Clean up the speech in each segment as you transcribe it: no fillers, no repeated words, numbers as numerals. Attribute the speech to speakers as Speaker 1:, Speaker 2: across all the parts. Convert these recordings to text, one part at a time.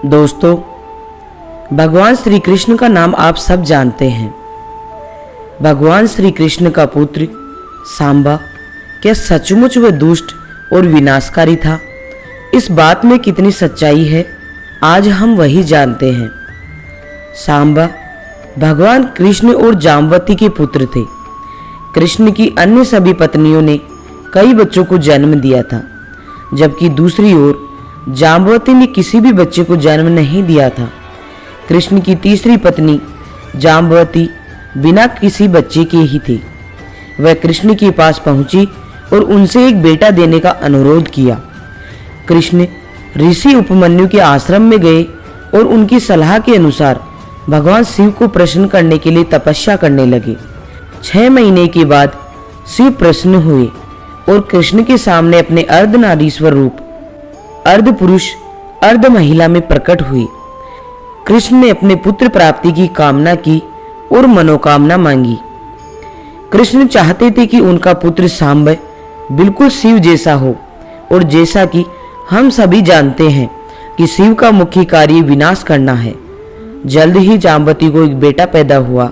Speaker 1: दोस्तों, भगवान श्री कृष्ण का नाम आप सब जानते हैं। भगवान श्री कृष्ण का पुत्र सांबा क्या सचमुच वह दुष्ट और विनाशकारी था? इस बात में कितनी सच्चाई है, आज हम वही जानते हैं। सांबा भगवान कृष्ण और जाम्बवती के पुत्र थे। कृष्ण की अन्य सभी पत्नियों ने कई बच्चों को जन्म दिया था, जबकि दूसरी ओर जाम्बवती ने किसी भी बच्चे को जन्म नहीं दिया था। कृष्ण की तीसरी पत्नी जाम्बवती बिना किसी बच्चे के ही थी। वह कृष्ण के पास पहुंची और उनसे एक बेटा देने का अनुरोध किया। कृष्ण ऋषि उपमन्यु के आश्रम में गए और उनकी सलाह के अनुसार भगवान शिव को प्रसन्न करने के लिए तपस्या करने लगे। 6 महीने के बाद शिव प्रसन्न हुए और कृष्ण के सामने अपने अर्धनारीश्वर रूप, अर्ध पुरुष अर्ध महिला में प्रकट हुए। कृष्ण ने अपने पुत्र प्राप्ति की कामना की और मनोकामना मांगी। कृष्ण चाहते थे कि उनका पुत्र सांब बिल्कुल शिव जैसा हो, और जैसा कि हम सभी जानते हैं कि शिव का मुख्य कार्य विनाश करना है। जल्द ही जाम्बवती को एक बेटा पैदा हुआ,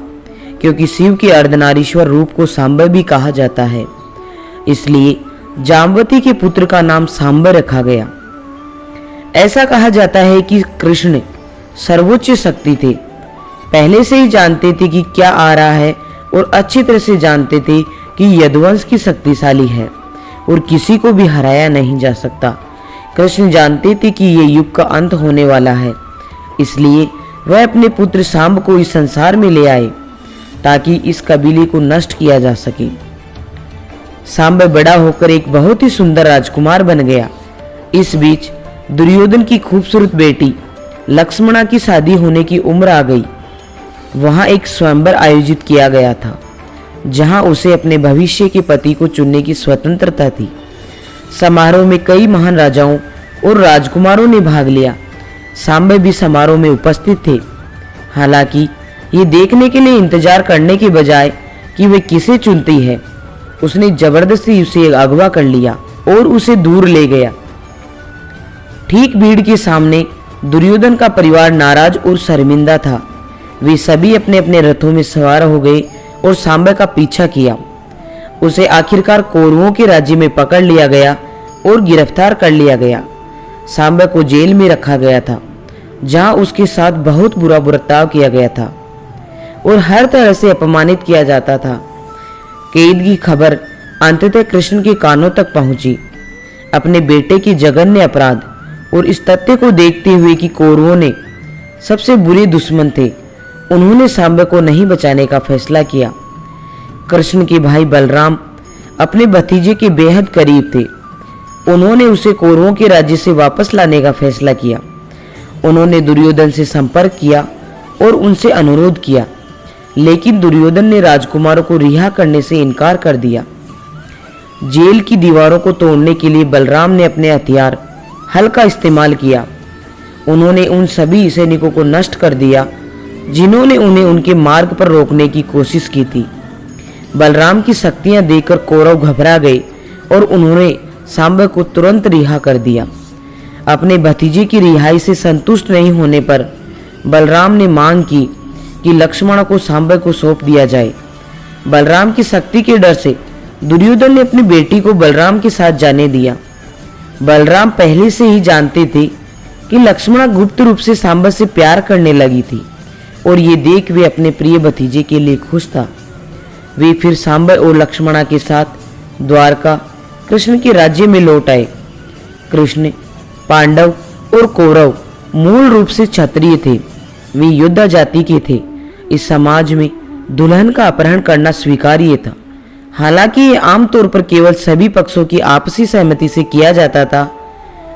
Speaker 1: क्योंकि शिव के अर्धनारीश्वर रूप को सांब भी कहा जाता है, इसलिए जाम्बवती के पुत्र का नाम सांब रखा गया। ऐसा कहा जाता है कि कृष्ण सर्वोच्च शक्ति थे, पहले से ही जानते थे कि क्या आ रहा है और अच्छी तरह से जानते थे कि यदुवंश की शक्तिशाली है और किसी को भी हराया नहीं जा सकता। कृष्ण जानते थे कि ये युग का अंत होने वाला है, इसलिए वह अपने पुत्र सांब को इस संसार में ले आए ताकि इस कबीले को नष्ट किया जा सके। सांब बड़ा होकर एक बहुत ही सुंदर राजकुमार बन गया। इस बीच दुर्योधन की खूबसूरत बेटी लक्ष्मणा की शादी होने की उम्र आ गई। वहां एक स्वयंवर आयोजित किया गया था, जहां उसे अपने भविष्य के पति को चुनने की स्वतंत्रता थी। समारोह में कई महान राजाओं और राजकुमारों ने भाग लिया। सांब भी समारोह में उपस्थित थे। हालांकि ये देखने के लिए इंतजार करने के बजाय कि वे किसे चुनती है, उसने जबरदस्ती उसे अगवा कर लिया और उसे दूर ले गया। ठीक भीड़ के सामने दुर्योधन का परिवार नाराज और शर्मिंदा था। वे सभी अपने अपने रथों में सवार हो गए और सांब का पीछा किया। उसे आखिरकार कौरवों के राज्य में पकड़ लिया गया और गिरफ्तार कर लिया गया। सांब को जेल में रखा गया था, जहां उसके साथ बहुत बुरा बर्ताव किया गया था और हर तरह से अपमानित किया जाता था। कैद की खबर अंततः कृष्ण के कानों तक पहुंची। अपने बेटे के जघन्य अपराध और इस तथ्य को देखते हुए कि कौरवों ने सबसे बुरे दुश्मन थे, उन्होंने सांब को नहीं बचाने का फैसला किया। कृष्ण के भाई बलराम अपने भतीजे के बेहद करीब थे। उन्होंने उसे कौरवों के राज्य से वापस लाने का फैसला किया। उन्होंने दुर्योधन से संपर्क किया और उनसे अनुरोध किया, लेकिन दुर्योधन ने राजकुमारों को रिहा करने से इनकार कर दिया। जेल की दीवारों को तोड़ने के लिए बलराम ने अपने हथियार हल का इस्तेमाल किया। उन्होंने उन सभी सैनिकों को नष्ट कर दिया जिन्होंने उन्हें उनके मार्ग पर रोकने की कोशिश की थी। बलराम की शक्तियां देखकर कौरव घबरा गए और उन्होंने सांब को तुरंत रिहा कर दिया। अपने भतीजे की रिहाई से संतुष्ट नहीं होने पर बलराम ने मांग की कि लक्ष्मण को सांब को सौंप दिया जाए। बलराम की शक्ति के डर से दुर्योधन ने अपनी बेटी को बलराम के साथ जाने दिया। बलराम पहले से ही जानते थे कि लक्ष्मणा गुप्त रूप से सांब से प्यार करने लगी थी, और ये देख वे अपने प्रिय भतीजे के लिए खुश था। वे फिर सांब और लक्ष्मणा के साथ द्वारका कृष्ण के राज्य में लौट आए। कृष्ण, पांडव और कौरव मूल रूप से क्षत्रिय थे। वे योद्धा जाति के थे। इस समाज में दुल्हन का अपहरण करना स्वीकार्य था। हालांकि ये आमतौर पर केवल सभी पक्षों की आपसी सहमति से किया जाता था।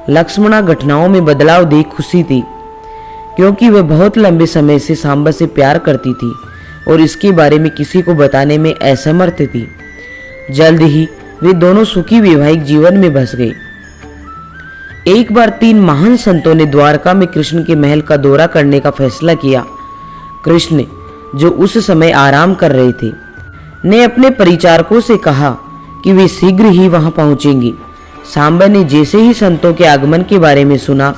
Speaker 1: लक्ष्मणा घटनाओं में बदलाव देख खुशी थी, क्योंकि वह बहुत लंबे समय से सांब से प्यार करती थी और इसके बारे में किसी को बताने में असमर्थ थी। जल्द ही वे दोनों सुखी वैवाहिक जीवन में बस गए। एक बार 3 महान संतों ने द्वारका में कृष्ण के महल का दौरा करने का फैसला किया। कृष्ण, जो उस समय आराम कर रहे थे, ने अपने परिचारकों से कहा कि वे शीघ्र ही वहां पहुंचेंगे। सांब ने जैसे ही संतों के आगमन के बारे में सुना,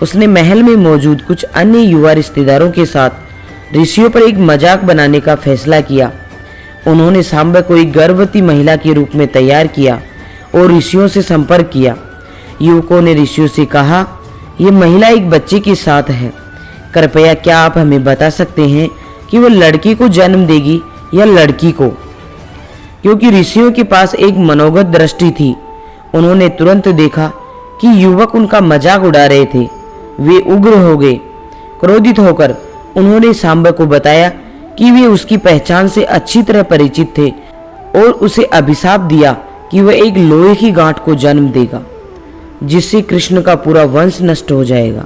Speaker 1: उसने महल में मौजूद कुछ अन्य युवा रिश्तेदारों के साथ ऋषियों पर एक मजाक बनाने का फैसला किया। उन्होंने सांबा को एक गर्भवती महिला के रूप में तैयार किया और ऋषियों से संपर्क किया। युवकों ने ऋषियों से कहा, यह महिला एक बच्चे के साथ है, कृपया क्या आप हमें बता सकते हैं कि वह लड़की को जन्म देगी या लड़की को? क्योंकि ऋषियों के पास एक मनोगत दृष्टि थी, उन्होंने तुरंत देखा कि युवक उनका मजाक उड़ा रहे थे। वे उग्र हो गए। क्रोधित होकर उन्होंने सांबा को बताया कि वे उसकी पहचान से अच्छी तरह परिचित थे और उसे अभिशाप दिया कि वह एक लोहे की गांठ को जन्म देगा, जिससे कृष्ण का पूरा वंश नष्ट हो जाएगा।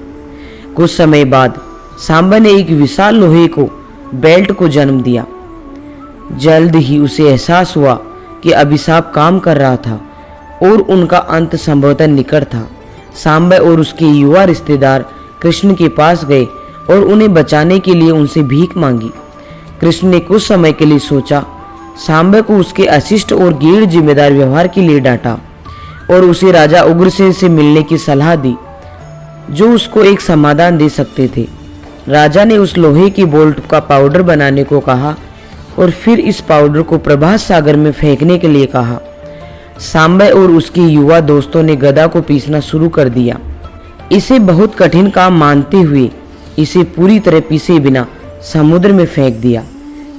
Speaker 1: कुछ समय बाद सांबा ने एक विशाल लोहे को बेल्ट को जन्म दिया। जल्द ही उसे एहसास हुआ कि अभिशाप काम कर रहा था और उनका अंत संभवतः निकट था। सांबा और उसके युवा रिश्तेदार कृष्ण के पास गए और उन्हें बचाने के लिए उनसे भीख मांगी। कृष्ण ने कुछ समय के लिए सोचा, सांबा को उसके अशिष्ट और गैर जिम्मेदार व्यवहार के लिए डांटा और उसे राजा उग्रसेन से मिलने की सलाह दी, जो उसको एक समाधान दे सकते थे। राजा ने उस लोहे की बोल्ट का पाउडर बनाने को कहा और फिर इस पाउडर को प्रभास सागर में फेंकने के लिए कहा। सांबा और उसके युवा दोस्तों ने गदा को पीसना शुरू कर दिया। इसे बहुत कठिन काम मानते हुए इसे पूरी तरह पीसे बिना समुद्र में फेंक दिया।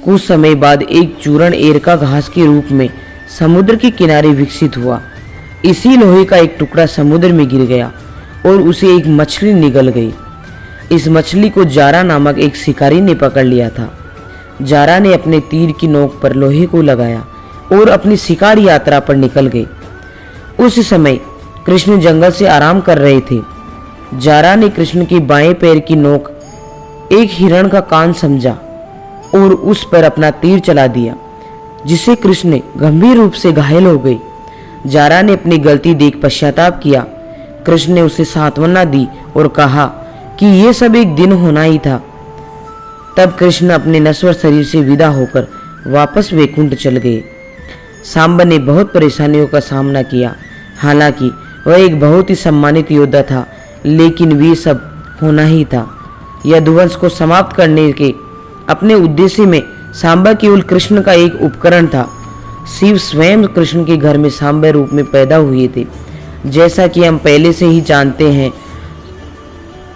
Speaker 1: कुछ समय बाद एक चूर्ण एरका घास के रूप में समुद्र के किनारे विकसित हुआ। इसी लोहे का एक टुकड़ा समुद्र में गिर गया और उसे एक मछली निगल गई। इस मछली को जारा नामक एक शिकारी ने पकड़ लिया था। जारा ने अपने तीर की नोक पर लोहे को लगाया और अपनी शिकार यात्रा पर निकल गए। उस समय कृष्ण जंगल से आराम कर रहे थे। जारा ने कृष्ण के बाएं पैर की नोक एक हिरण का कान समझा और उस पर अपना तीर चला दिया, जिससे कृष्ण गंभीर रूप से घायल हो गए। जारा ने अपनी गलती देख पश्चाताप किया। कृष्ण ने उसे सांत्वना दी और कहा कि यह सब एक दिन होना ही था। तब कृष्ण अपने नश्वर शरीर से विदा होकर वापस वैकुंठ चल गए। सांबा ने बहुत परेशानियों का सामना किया। हालांकि वह एक बहुत ही सम्मानित योद्धा था, लेकिन वे सब होना ही था। यदुवंश को समाप्त करने के अपने उद्देश्य में सांबा केवल कृष्ण का एक उपकरण था। शिव स्वयं कृष्ण के घर में सांबा रूप में पैदा हुए थे। जैसा कि हम पहले से ही जानते हैं,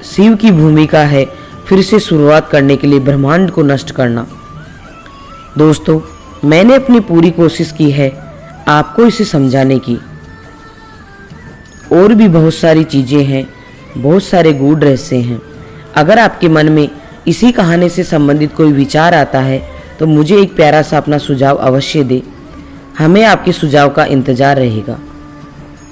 Speaker 1: शिव की भूमिका है फिर से शुरुआत करने के लिए ब्रह्मांड को नष्ट करना। दोस्तों, मैंने अपनी पूरी कोशिश की है आपको इसे समझाने की। और भी बहुत सारी चीज़ें हैं, बहुत सारे गूढ़ रहस्य हैं। अगर आपके मन में इसी कहानी से संबंधित कोई विचार आता है तो मुझे एक प्यारा सा अपना सुझाव अवश्य दें। हमें आपके सुझाव का इंतज़ार रहेगा।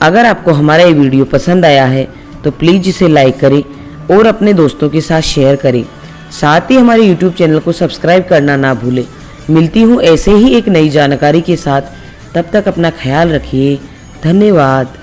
Speaker 1: अगर आपको हमारा ये वीडियो पसंद आया है तो प्लीज़ इसे लाइक करें और अपने दोस्तों के साथ शेयर करें। साथ ही हमारे यूट्यूब चैनल को सब्सक्राइब करना ना भूलें। मिलती हूँ ऐसे ही एक नई जानकारी के साथ। तब तक अपना ख्याल रखिए। धन्यवाद।